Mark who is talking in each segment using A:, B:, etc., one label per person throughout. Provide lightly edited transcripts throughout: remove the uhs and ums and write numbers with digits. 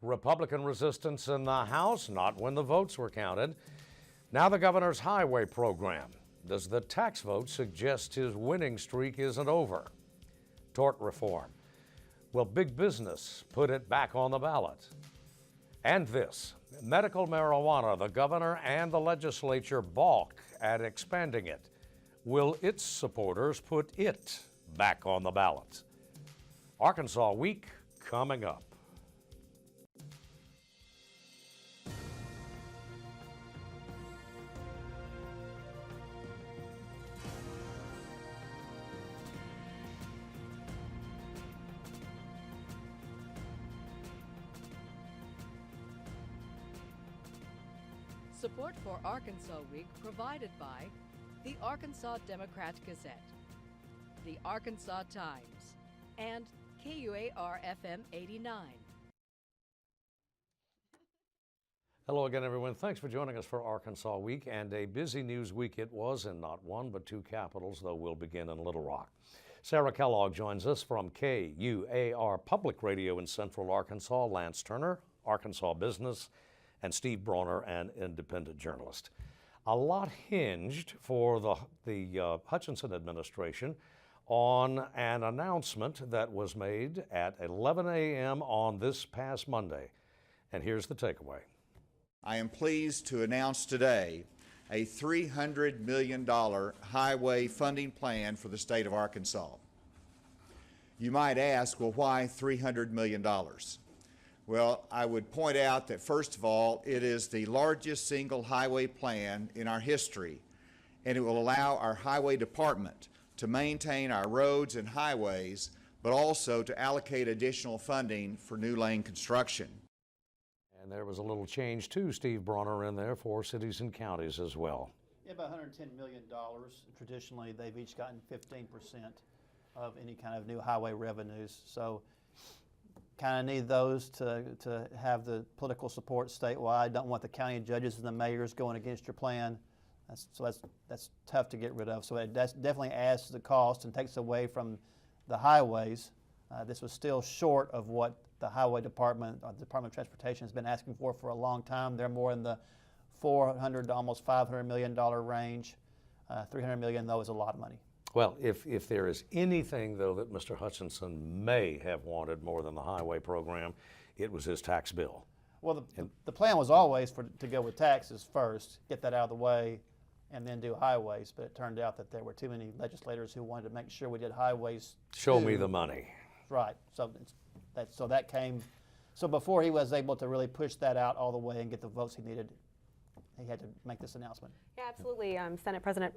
A: Republican resistance in the House, not when the votes were counted. Now the governor's highway program. Does the tax vote suggest his winning streak isn't over? Tort reform. Will big business put it back on the ballot? And this, medical marijuana, the governor and the legislature balk at expanding it. Will its supporters put it back on the ballot? Arkansas Week coming up.
B: Support for Arkansas Week provided by the Arkansas Democrat-Gazette, the Arkansas Times, and KUAR-FM 89.
A: Hello again, everyone. Thanks for joining us for Arkansas Week, and a busy news week it was in not one but two capitals, though we'll begin in Little Rock. Sarah Kellogg joins us from KUAR Public Radio in Central Arkansas, Lance Turner, Arkansas Business, and Steve Bronner, an independent journalist. A lot hinged for the Hutchinson administration on an announcement that was made at 11 a.m. on this past Monday. And here's the takeaway.
C: I am pleased to announce today a $300 million highway funding plan for the state of Arkansas. You might ask, well, why $300 million? Well, I would point out that, first of all, it is the largest single highway plan in our history, and it will allow our highway department to maintain our roads and highways, but also to allocate additional funding for new lane construction.
A: And there was a little change too, Steve Bronner, in there for cities and counties as well.
D: Yeah, about $110 million. Traditionally, they've each gotten 15% of any kind of new highway revenues. So kind of need those to have the political support statewide. Don't want the county judges and the mayors going against your plan. That's tough to get rid of. So it definitely adds to the cost and takes away from the highways. This was still short of what the highway department, or the Department of Transportation, has been asking for a long time. They're more in the $400 to almost $500 million range. $300 million, though, is a lot of money.
A: Well, if there is anything, though, that Mr. Hutchinson may have wanted more than the highway program, it was his tax bill.
D: Well, the plan was always to go with taxes first, get that out of the way, and then do highways. But it turned out that there were too many legislators who wanted to make sure we did highways.
A: Show me the money.
D: Right. So that came. So before he was able to really push that out all the way and get the votes he needed, he had to make this announcement.
E: Yeah, absolutely. Senate President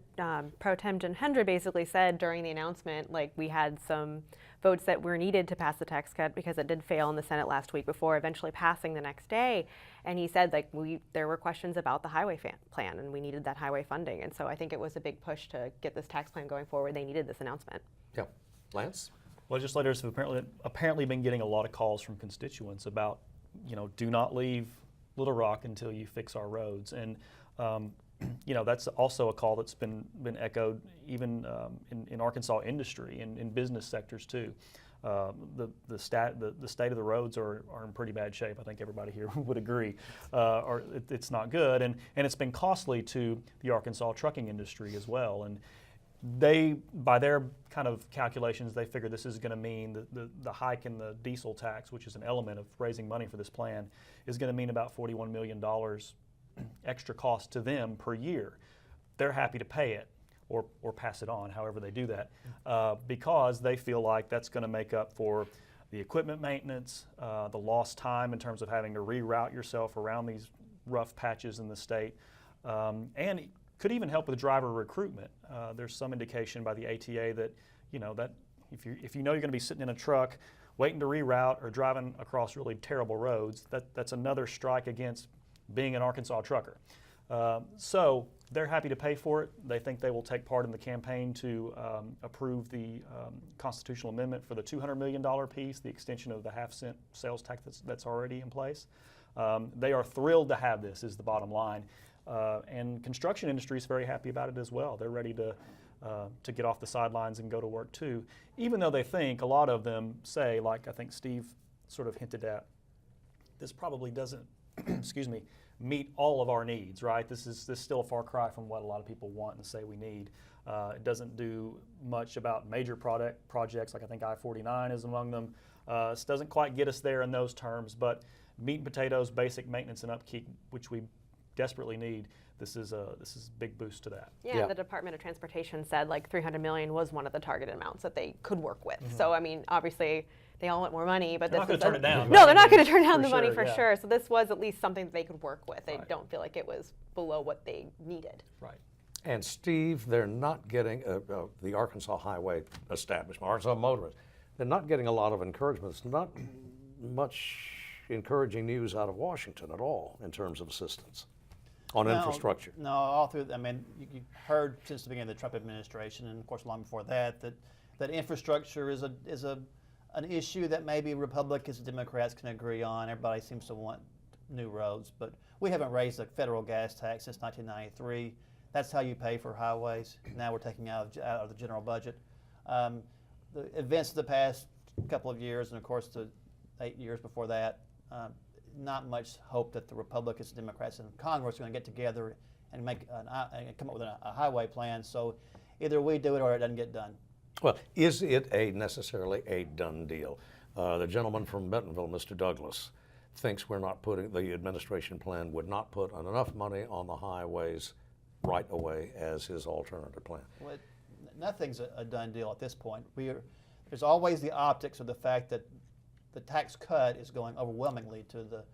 E: Pro Tem Jen Hendry basically said during the announcement, like, we had some votes that were needed to pass the tax cut because it did fail in the Senate last week before eventually passing the next day. And he said, like, there were questions about the highway plan, and we needed that highway funding. And so I think it was a big push to get this tax plan going forward. They needed this announcement.
A: Yeah. Lance?
F: Legislators have apparently been getting a lot of calls from constituents about, do not leave Little Rock until you fix our roads. And that's also a call that's been echoed even in Arkansas industry and in business sectors too. The state of the roads are in pretty bad shape. I think everybody here would agree. It's not good, and it's been costly to the Arkansas trucking industry as well. And they, by their kind of calculations, they figure this is going to mean the hike in the diesel tax, which is an element of raising money for this plan, is going to mean about $41 million extra cost to them per year. They're happy to pay it or pass it on, however they do that, because they feel like that's going to make up for the equipment maintenance, the lost time in terms of having to reroute yourself around these rough patches in the state, and could even help with driver recruitment. There's some indication by the ATA that that if you know you're going to be sitting in a truck waiting to reroute or driving across really terrible roads, that's another strike against being an Arkansas trucker. So they're happy to pay for it. They think they will take part in the campaign to approve the constitutional amendment for the $200 million piece, the extension of the half-cent sales tax that's already in place. They are thrilled to have this, is the bottom line. And construction industry is very happy about it as well. They're ready to get off the sidelines and go to work too, even though they think, a lot of them say, like I think Steve sort of hinted at, this probably doesn't, excuse me, meet all of our needs, right? This is still a far cry from what a lot of people want and say we need. It doesn't do much about major projects, like I think I-49 is among them. This doesn't quite get us there in those terms, but meat and potatoes, basic maintenance and upkeep, which we desperately need, this is a big boost to that.
E: Yeah, the Department of Transportation said like 300 million was one of the targeted amounts that they could work with. So I mean, obviously they all want more money, but
F: they're not going to turn it down.
E: No, they're not going to turn down the money
F: sure,
E: for sure. So this was at least something that they could work with. They
F: Right.
E: don't feel like it was below what they needed.
F: Right.
A: And Steve, they're not getting, the Arkansas Highway Establishment, Arkansas motorists, they're not getting a lot of encouragement. It's not much encouraging news out of Washington at all in terms of assistance on infrastructure.
D: No, all through. I mean, you heard since the beginning of the Trump administration, and of course long before that, that infrastructure is an issue that maybe Republicans and Democrats can agree on. Everybody seems to want new roads, but we haven't raised the federal gas tax since 1993. That's how you pay for highways. Now we're taking out of the general budget. The events of the past couple of years, and of course the 8 years before that, not much hope that the Republicans and Democrats in Congress are going to get together and come up with a highway plan. So either we do it or it doesn't get done.
A: Well, is it necessarily a done deal? The gentleman from Bentonville, Mr. Douglas, thinks the administration plan would not put enough money on the highways right away as his alternative plan.
D: Well, nothing's a done deal at this point. There's always the optics of the fact that the tax cut is going overwhelmingly to the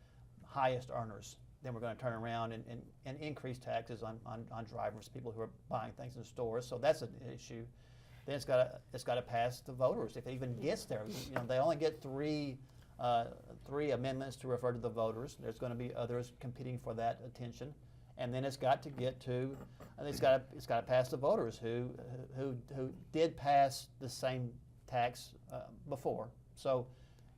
D: highest earners. Then we're going to turn around and increase taxes on drivers, people who are buying things in stores. So that's an issue. Then it's got to pass the voters if it even gets there. You know, they only get three amendments to refer to the voters. There's going to be others competing for that attention, and then it's got to get to, and it's got to pass the voters who did pass the same tax before. So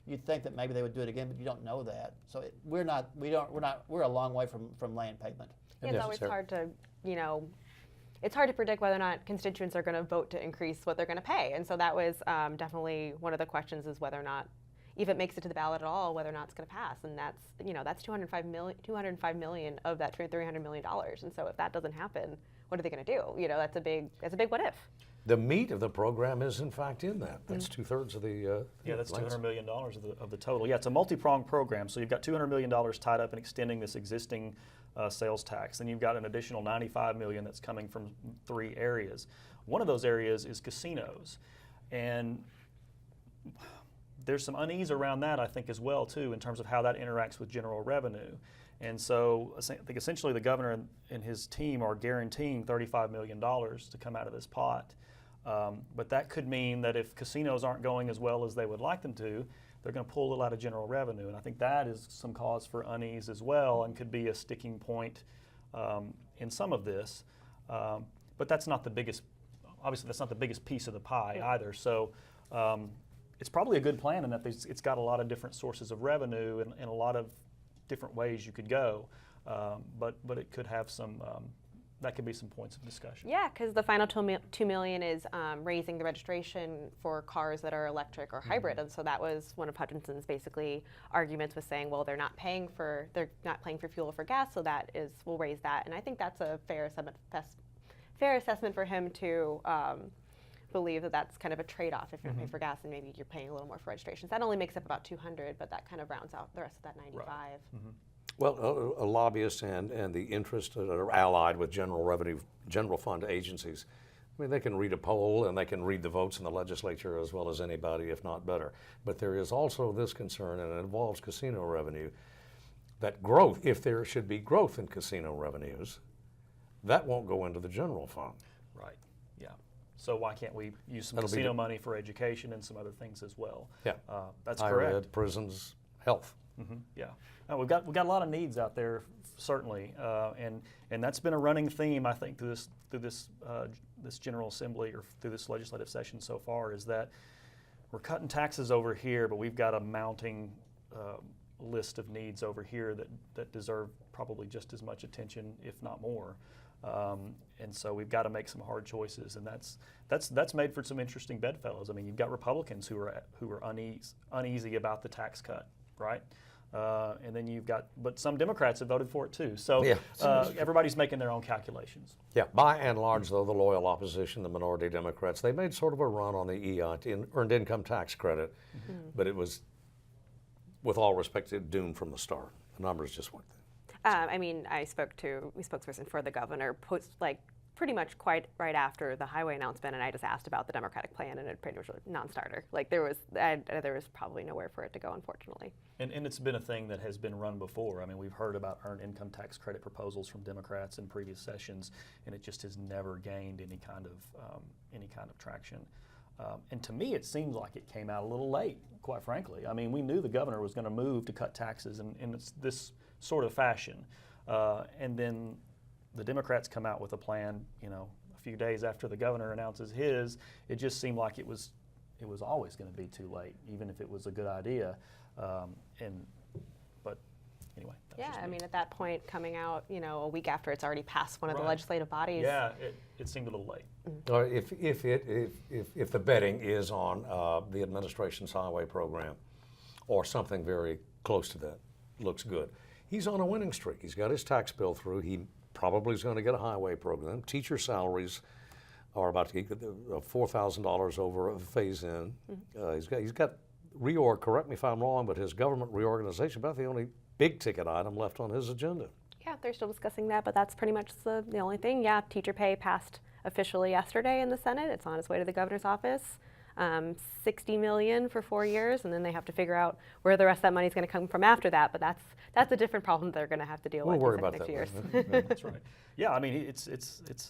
D: you'd think that maybe they would do it again, but you don't know that. So we're a long way from laying pavement.
E: Yeah, it's always hard to, it's hard to predict whether or not constituents are going to vote to increase what they're going to pay. And so that was definitely one of the questions, is whether or not, if it makes it to the ballot at all, whether or not it's going to pass. And that's $205 million of that $300 million. And so if that doesn't happen, what are they going to do? That's a big what if.
A: The meat of the program is in fact in that. That's 2/3 of the.
F: Yeah, that's $200 million of the total. Yeah, it's a multi-pronged program. So you've got $200 million tied up in extending this existing sales tax. Then you've got an additional $95 million that's coming from 3 areas. One of those areas is casinos, and there's some unease around that, I think, as well too, in terms of how that interacts with general revenue. And so I think essentially the governor and his team are guaranteeing $35 million to come out of this pot. But that could mean that if casinos aren't going as well as they would like them to, they're going to pull a little out of general revenue. And I think that is some cause for unease as well, and could be a sticking point in some of this. But that's not the biggest, obviously that's not the biggest piece of the pie either. So it's probably a good plan in that it's got a lot of different sources of revenue and a lot of different ways you could go. But it could have some, that could be some points of discussion.
E: Yeah, because the final $2 million is raising the registration for cars that are electric or hybrid, and so that was one of Hutchinson's basically arguments, was saying, well, they're not paying for fuel or for gas, so we'll raise that, and I think that's a fair assessment for him to believe that that's kind of a trade-off. If you're paying for gas, and maybe you're paying a little more for registrations. That only makes up about 200, but that kind of rounds out the rest of that 95.
F: Right.
A: Well, lobbyists and the interests that are allied with general fund agencies, I mean, they can read a poll and they can read the votes in the legislature as well as anybody, if not better. But there is also this concern, and it involves casino revenue, that growth, if there should be growth in casino revenues, that won't go into the general fund.
F: Right, yeah. So why can't we use some casino money for education and some other things as well?
A: Yeah,
F: that's
A: higher
F: correct.
A: ed, prisons, health.
F: Yeah, we've got a lot of needs out there, certainly, and that's been a running theme, I think, through this General Assembly or through this legislative session so far, is that we're cutting taxes over here, but we've got a mounting list of needs over here that deserve probably just as much attention, if not more. And so we've got to make some hard choices, and that's made for some interesting bedfellows. I mean, you've got Republicans who are uneasy about the tax cut, right? And then you've got, but some Democrats have voted for it too. So
A: Yeah.
F: everybody's making their own calculations.
A: Yeah, by and large, though, the loyal opposition, the minority Democrats, they made sort of a run on the EIT, Earned Income Tax Credit, but it was, with all respect, doomed from the start. The numbers just weren't there.
E: I mean, I spoke to a spokesperson for the governor, pretty much quite right after the highway announcement, and I just asked about the Democratic plan, and it pretty much was a non-starter. Like there was probably nowhere for it to go, unfortunately.
F: And it's been a thing that has been run before. I mean, we've heard about earned income tax credit proposals from Democrats in previous sessions, and it just has never gained any kind of traction. And to me, it seems like it came out a little late, quite frankly. I mean, we knew the governor was going to move to cut taxes in this sort of fashion, and then the Democrats come out with a plan, a few days after the governor announces his. It just seemed like it was always going to be too late, even if it was a good idea. But anyway.
E: Yeah, I mean, at that point, coming out, a week after it's already passed one of the
F: Right.
E: legislative bodies.
F: Yeah, it seemed a little late.
A: Or if the betting is on the administration's highway program, or something very close to that, looks good. He's on a winning streak. He's got his tax bill through. He probably is going to get a highway program. Teacher salaries are about to get $4,000 over a phase-in. He's got reorg. Correct me if I'm wrong, but his government reorganization about the only big ticket item left on his agenda.
E: Yeah, they're still discussing that, but that's pretty much the only thing. Yeah, teacher pay passed officially yesterday in the Senate. It's on its way to the governor's office. $60 million for 4 years, and then they have to figure out where the rest of that money is going to come from after that. But that's a different problem they're going to have to deal
A: We'll
E: with
A: worry
E: in
A: about
E: next
A: that
E: years.
A: later.
F: That's right. Yeah, I mean, it's I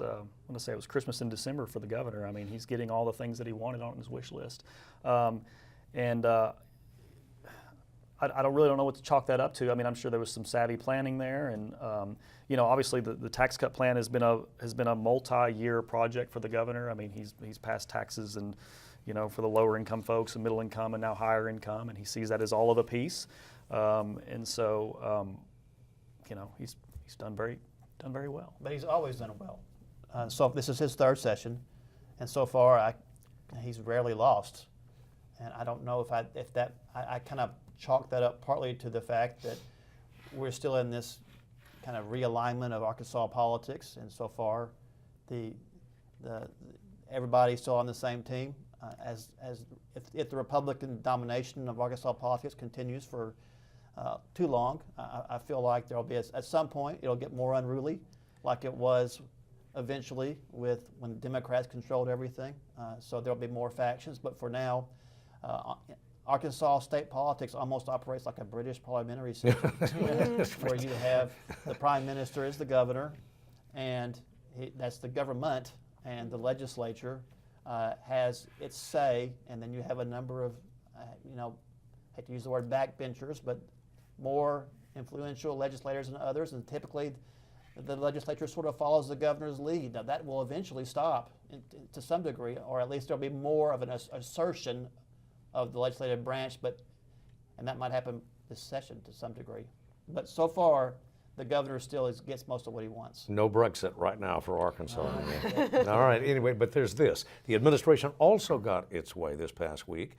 F: want to say it was Christmas in December for the governor. I mean, he's getting all the things that he wanted on his wish list. I don't know what to chalk that up to. I mean, I'm sure there was some savvy planning there, and obviously the tax cut plan has been a multi-year project for the governor. I mean, he's passed taxes and for the lower income folks and middle income and now higher income, and he sees that as all of a piece, and so he's done very well.
D: But he's always done well. So this is his third session, and so far he's rarely lost. And I don't know if I kind of chalk that up partly to the fact that we're still in this kind of realignment of Arkansas politics, and so far everybody's still on the same team. If the Republican domination of Arkansas politics continues for too long, I feel like there'll be at some point it'll get more unruly, like it was eventually when the Democrats controlled everything. So there'll be more factions, but for now, Arkansas state politics almost operates like a British parliamentary system, where you have the prime minister is the governor, and that's the government, and the legislature has its say, and then you have a number of, I hate to use the word backbenchers, but more influential legislators than others, and typically the legislature sort of follows the governor's lead. Now that will eventually stop to some degree, or at least there'll be more of an assertion of the legislative branch, and that might happen this session to some degree. But so far, the governor still gets most of what he wants.
A: No Brexit right now for Arkansas. All right, anyway, but there's this. The administration also got its way this past week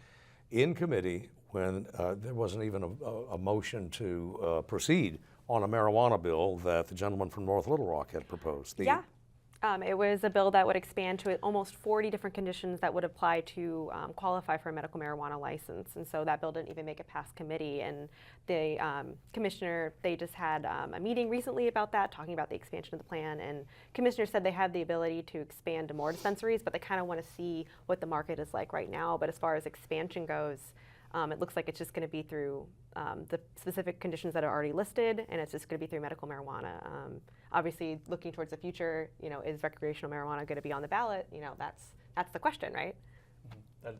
A: in committee when there wasn't even a motion to proceed on a marijuana bill that the gentleman from North Little Rock had proposed.
E: Yeah. It was a bill that would expand to almost 40 different conditions that would apply to qualify for a medical marijuana license. And so that bill didn't even make it past committee. And the commissioner, they just had a meeting recently about that, talking about the expansion of the plan. And commissioner said they have the ability to expand to more dispensaries, but they kind of want to see what the market is like right now. But as far as expansion goes, it looks like it's just going to be through the specific conditions that are already listed, and it's just going to be through medical marijuana. Obviously, looking towards the future, is recreational marijuana going to be on the ballot? That's the question, right?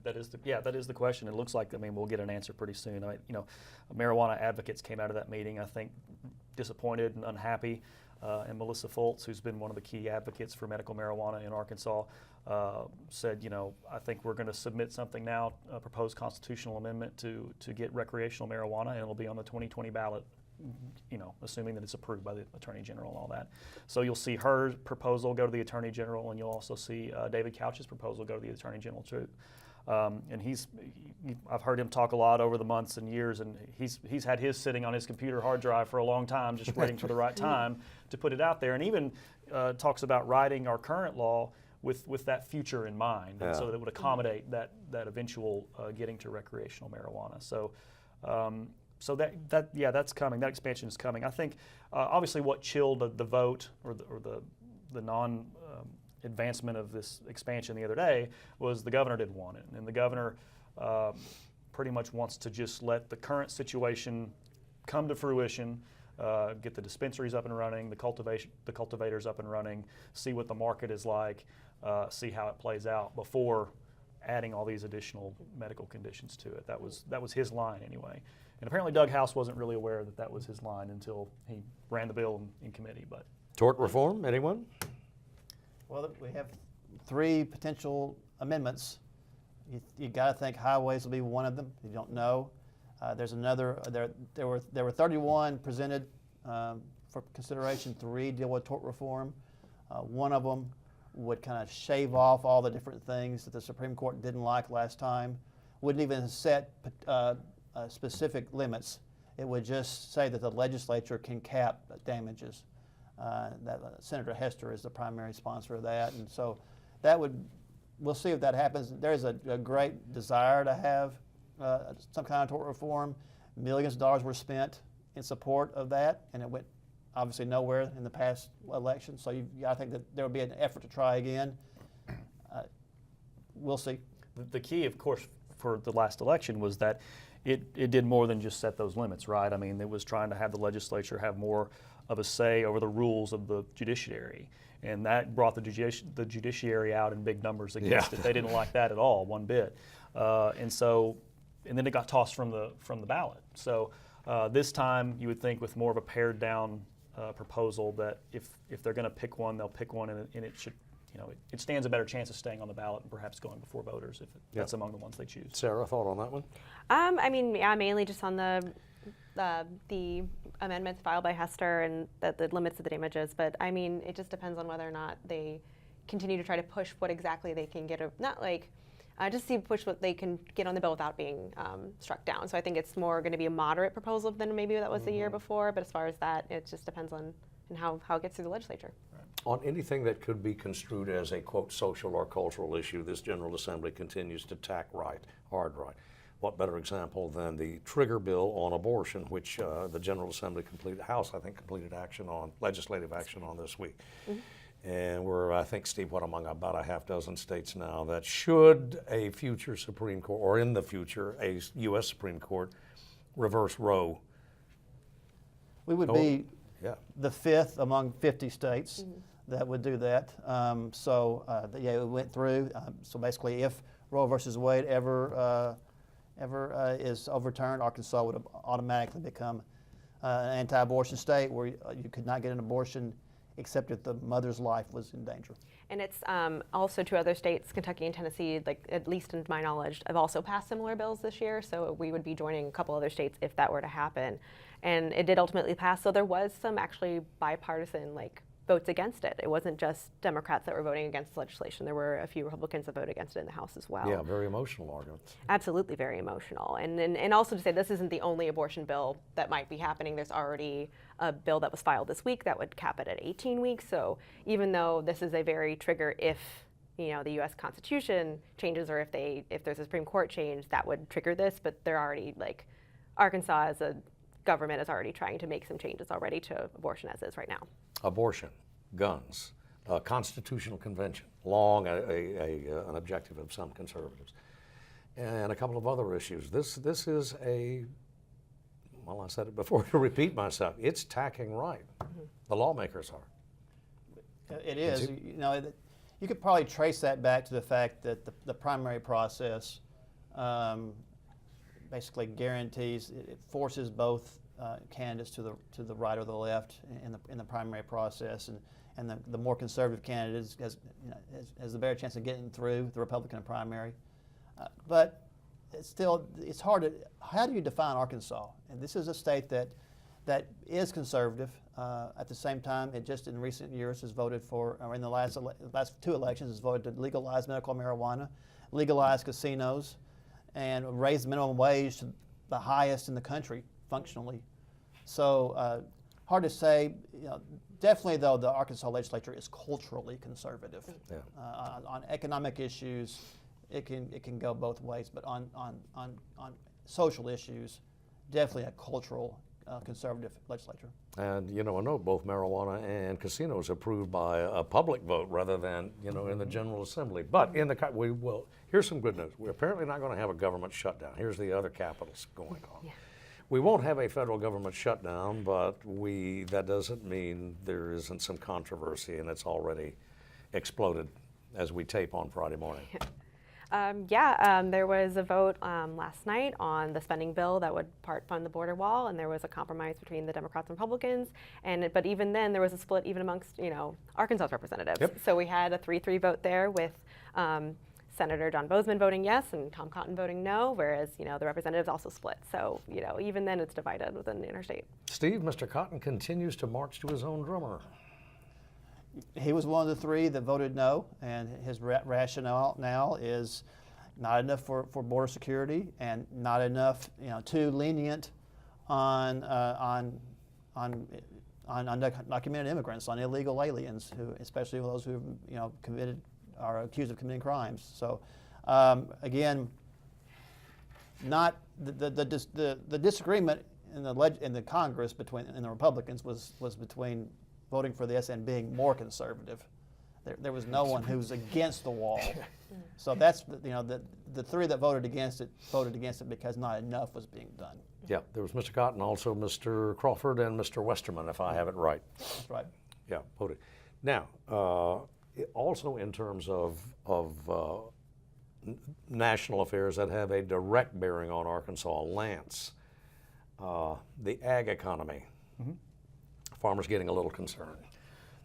F: That is the question. It looks like we'll get an answer pretty soon. Marijuana advocates came out of that meeting, I think, disappointed and unhappy. And Melissa Fultz, who's been one of the key advocates for medical marijuana in Arkansas, said, I think we're going to submit something now, a proposed constitutional amendment to get recreational marijuana, and it'll be on the 2020 ballot, assuming that it's approved by the Attorney General and all that. So you'll see her proposal go to the Attorney General, and you'll also see David Couch's proposal go to the Attorney General too. And I've heard him talk a lot over the months and years, and he's had his sitting on his computer hard drive for a long time, just waiting for the right time to put it out there. And even talks about writing our current law with that future in mind, and so that it would accommodate that eventual getting to recreational marijuana. So. So that's coming. That expansion is coming. I think obviously what chilled the vote or the non advancement of this expansion the other day was the governor didn't want it, and the governor pretty much wants to just let the current situation come to fruition, get the dispensaries up and running, the cultivators up and running, see what the market is like, see how it plays out before adding all these additional medical conditions to it. That was his line anyway. And apparently Doug House wasn't really aware that was his line until he ran the bill in committee. But
A: Tort reform, anyone?
D: Well, we have 3 potential amendments. You got to think highways will be one of them. You don't know. There's another. There were 31 presented for consideration. 3 deal with tort reform. One of them would kind of shave off all the different things that the Supreme Court didn't like last time. Wouldn't even set specific limits. It would just say that the legislature can cap damages. Senator Hester is the primary sponsor of that, and so we'll see if that happens. There's a great desire to have some kind of tort reform. Millions of dollars were spent in support of that, and it went obviously nowhere in the past election. So I think that there will be an effort to try again. We'll see.
F: The key, of course, for the last election was that it did more than just set those limits, right? I mean, it was trying to have the legislature have more of a say over the rules of the judiciary. And that brought the judiciary out in big numbers against it. They didn't like that at all, one bit. And then it got tossed from the ballot. So this time you would think with more of a pared down proposal that if they're going to pick one, they'll pick one, and it should, it stands a better chance of staying on the ballot and perhaps going before voters if that's among the ones they choose.
A: Sarah, thought on that one?
E: I mean, mainly just on the amendments filed by Hester and the limits of the damages. But I mean, it just depends on whether or not they continue to try to push what exactly they can get. Just see push what they can get on the bill without being struck down. So I think it's more going to be a moderate proposal than maybe that was the year before. But as far as that, it just depends on how it gets through the legislature.
A: On anything that could be construed as a, quote, social or cultural issue, this General Assembly continues to tack hard right. What better example than the trigger bill on abortion, which the General Assembly House, I think, completed legislative action on this week. And we're, I think, Steve, among about a half dozen states now that should a future Supreme Court, or in the future, a U.S. Supreme Court reverse Roe.
D: We would be the 5th among 50 states that would do that. It went through. So basically, if Roe versus Wade ever is overturned, Arkansas would automatically become an anti-abortion state where you could not get an abortion except if the mother's life was in danger.
E: And it's also 2 other states, Kentucky and Tennessee, at least in my knowledge, have also passed similar bills this year. So we would be joining a couple other states if that were to happen. And it did ultimately pass. So there was some actually bipartisan votes against it. It wasn't just Democrats that were voting against the legislation. There were a few Republicans that voted against it in the House as well.
A: Yeah, very emotional argument.
E: Absolutely very emotional. And also to say this isn't the only abortion bill that might be happening. There's already a bill that was filed this week that would cap it at 18 weeks. So even though this is a very trigger if the U.S. Constitution changes or if there's a Supreme Court change, that would trigger this. But they're already Arkansas as a government is already trying to make some changes already to abortion as is right now. Abortion,
A: guns, constitutional convention, long an objective of some conservatives, and a couple of other issues. This is I said it before to repeat myself, it's tacking right. The lawmakers are.
D: It is. You could probably trace that back to the fact that the primary process basically guarantees, it forces both candidates to the right or the left in the primary process, and the more conservative candidate has the better chance of getting through the Republican primary. But it's hard to. How do you define Arkansas? And this is a state that is conservative. At the same time, it just in recent years has voted for, or in the last 2 elections, has voted to legalize medical marijuana, legalize casinos and raise the minimum wage to the highest in the country functionally. So hard to say. Definitely, though, the Arkansas legislature is culturally conservative.
A: Yeah.
D: On economic issues, it can go both ways, but on social issues, definitely a cultural conservative legislature.
A: And, I know both marijuana and casinos approved by a public vote rather than, in the General Assembly. But here's some good news. We're apparently not going to have a government shutdown. Here's the other capitals going on.
E: Yeah.
A: We won't have a federal government shutdown, but that doesn't mean there isn't some controversy, and it's already exploded as we tape on Friday morning.
E: There was a vote last night on the spending bill that would part fund the border wall, and there was a compromise between the Democrats and Republicans. But even then, there was a split even amongst Arkansas representatives.
A: Yep.
E: So we had a 3-3 vote there with Senator John Bozeman voting yes and Tom Cotton voting no, whereas the representatives also split. So even then, it's divided within the interstate.
A: Steve, Mr. Cotton continues to march to his own drummer.
D: He was one of the 3 that voted no, and his rationale now is not enough for border security and not enough, too lenient on undocumented immigrants, on illegal aliens, especially those who are accused of committing crimes. So, again, not the disagreement in the Congress in the Republicans was between voting for this and being more conservative. There was no one who was against the wall. So that's the 3 that voted against it because not enough was being done.
A: Yeah, there was Mr. Cotton, also Mr. Crawford, and Mr. Westerman, if I have it right.
D: That's right.
A: Yeah, voted. Now, also in terms of national affairs that have a direct bearing on Arkansas, Lance, the ag economy.
F: Mm-hmm.
A: Farmers getting a little concerned.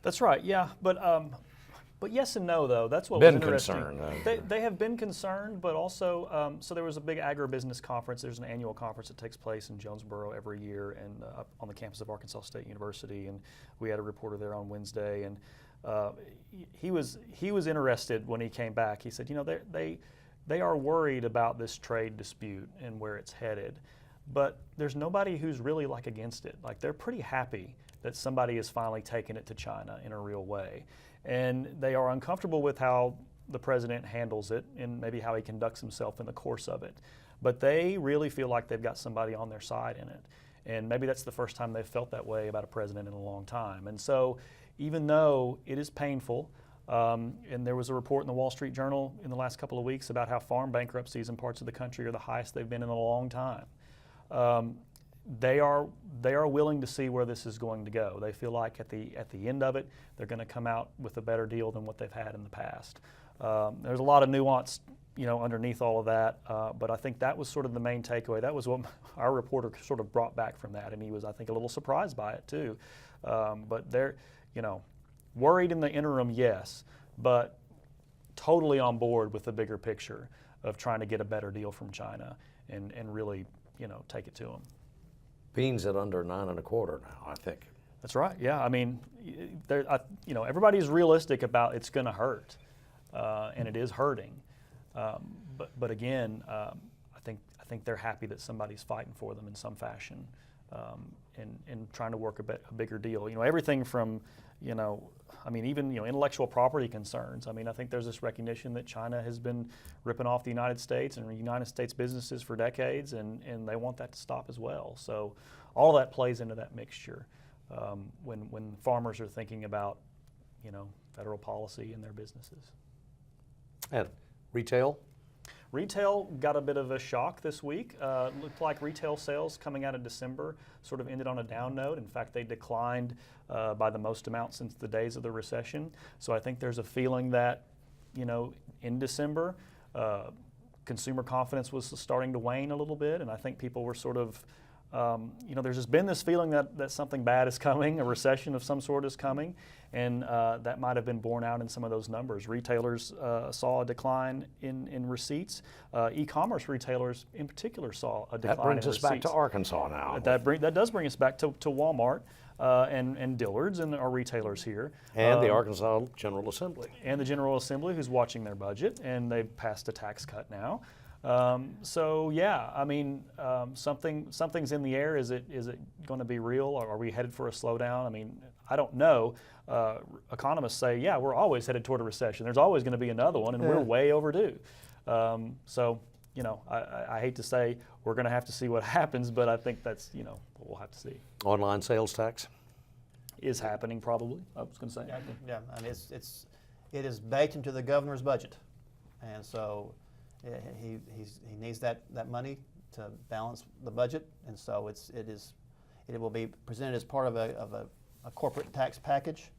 F: That's right. Yeah, but yes and no though. That's what
A: been
F: was interesting.
A: Concerned.
F: They have been concerned, but also so there was a big agribusiness conference. There's an annual conference that takes place in Jonesboro every year, and up on the campus of Arkansas State University. And we had a reporter there on Wednesday, and he was interested when he came back. He said, they are worried about this trade dispute and where it's headed, but there's nobody who's really against it. They're pretty happy that somebody has finally taken it to China in a real way. And they are uncomfortable with how the president handles it and maybe how he conducts himself in the course of it. But they really feel like they've got somebody on their side in it. And maybe that's the first time they've felt that way about a president in a long time. And so even though it is painful, and there was a report in the Wall Street Journal in the last couple of weeks about how farm bankruptcies in parts of the country are the highest they've been in a long time. They are willing to see where this is going to go. They feel like at the end of it, they're going to come out with a better deal than what they've had in the past. There's a lot of nuance, underneath all of that. But I think that was sort of the main takeaway. That was what our reporter sort of brought back from that, and he was, I think, a little surprised by it too. But they're, worried in the interim, yes, but totally on board with the bigger picture of trying to get a better deal from China and really, take it to them.
A: Beans at under 9 1/4 now, I think.
F: That's right. Yeah. I mean, everybody's realistic about it's going to hurt, and it is hurting. But again, I think they're happy that somebody's fighting for them in some fashion, and trying to work a bigger deal. Everything from, even intellectual property concerns. I think there's this recognition that China has been ripping off the United States and United States businesses for decades, and they want that to stop as well. So all of that plays into that mixture when farmers are thinking about, federal policy in their businesses.
A: And retail?
F: Retail got a bit of a shock this week. Looked like retail sales coming out of December sort of ended on a down note. In fact, they declined by the most amount since the days of the recession. So I think there's a feeling that, in December, consumer confidence was starting to wane a little bit, and I think people were sort of there's just been this feeling that something bad is coming, a recession of some sort is coming, and that might have been borne out in some of those numbers. Retailers saw a decline in receipts. E-commerce retailers in particular saw a decline in receipts.
A: That brings us back to Arkansas now.
F: That does bring us back to Walmart and Dillard's and our retailers here.
A: And the Arkansas General Assembly.
F: And the General Assembly, who's watching their budget, and they've passed a tax cut now. So yeah, I mean, something's in the air. Is it going to be real, or are we headed for a slowdown? I mean, I don't know. Economists say, yeah, we're always headed toward a recession. There's always going to be another one, and we're way overdue. So I hate to say we're going to have to see what happens, but I think that's what we'll have to see.
A: Online sales tax
F: is happening probably. I was going to say.
D: Yeah, and it is baked into the governor's budget, and so. He needs that money to balance the budget, and so it will be presented as part of a corporate tax package,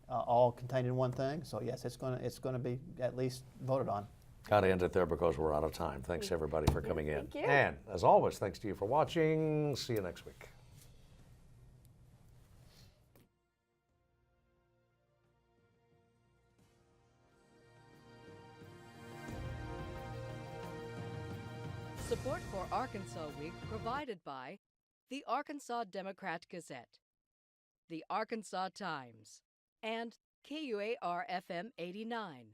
D: all contained in one thing. So yes, it's going to be at least voted on.
A: Got to end it there because we're out of time. Thanks everybody for coming in.
E: Thank you.
A: And as always, thanks to you for watching. See you next week.
B: Support for Arkansas Week provided by the Arkansas Democrat-Gazette, the Arkansas Times, and KUAR-FM 89.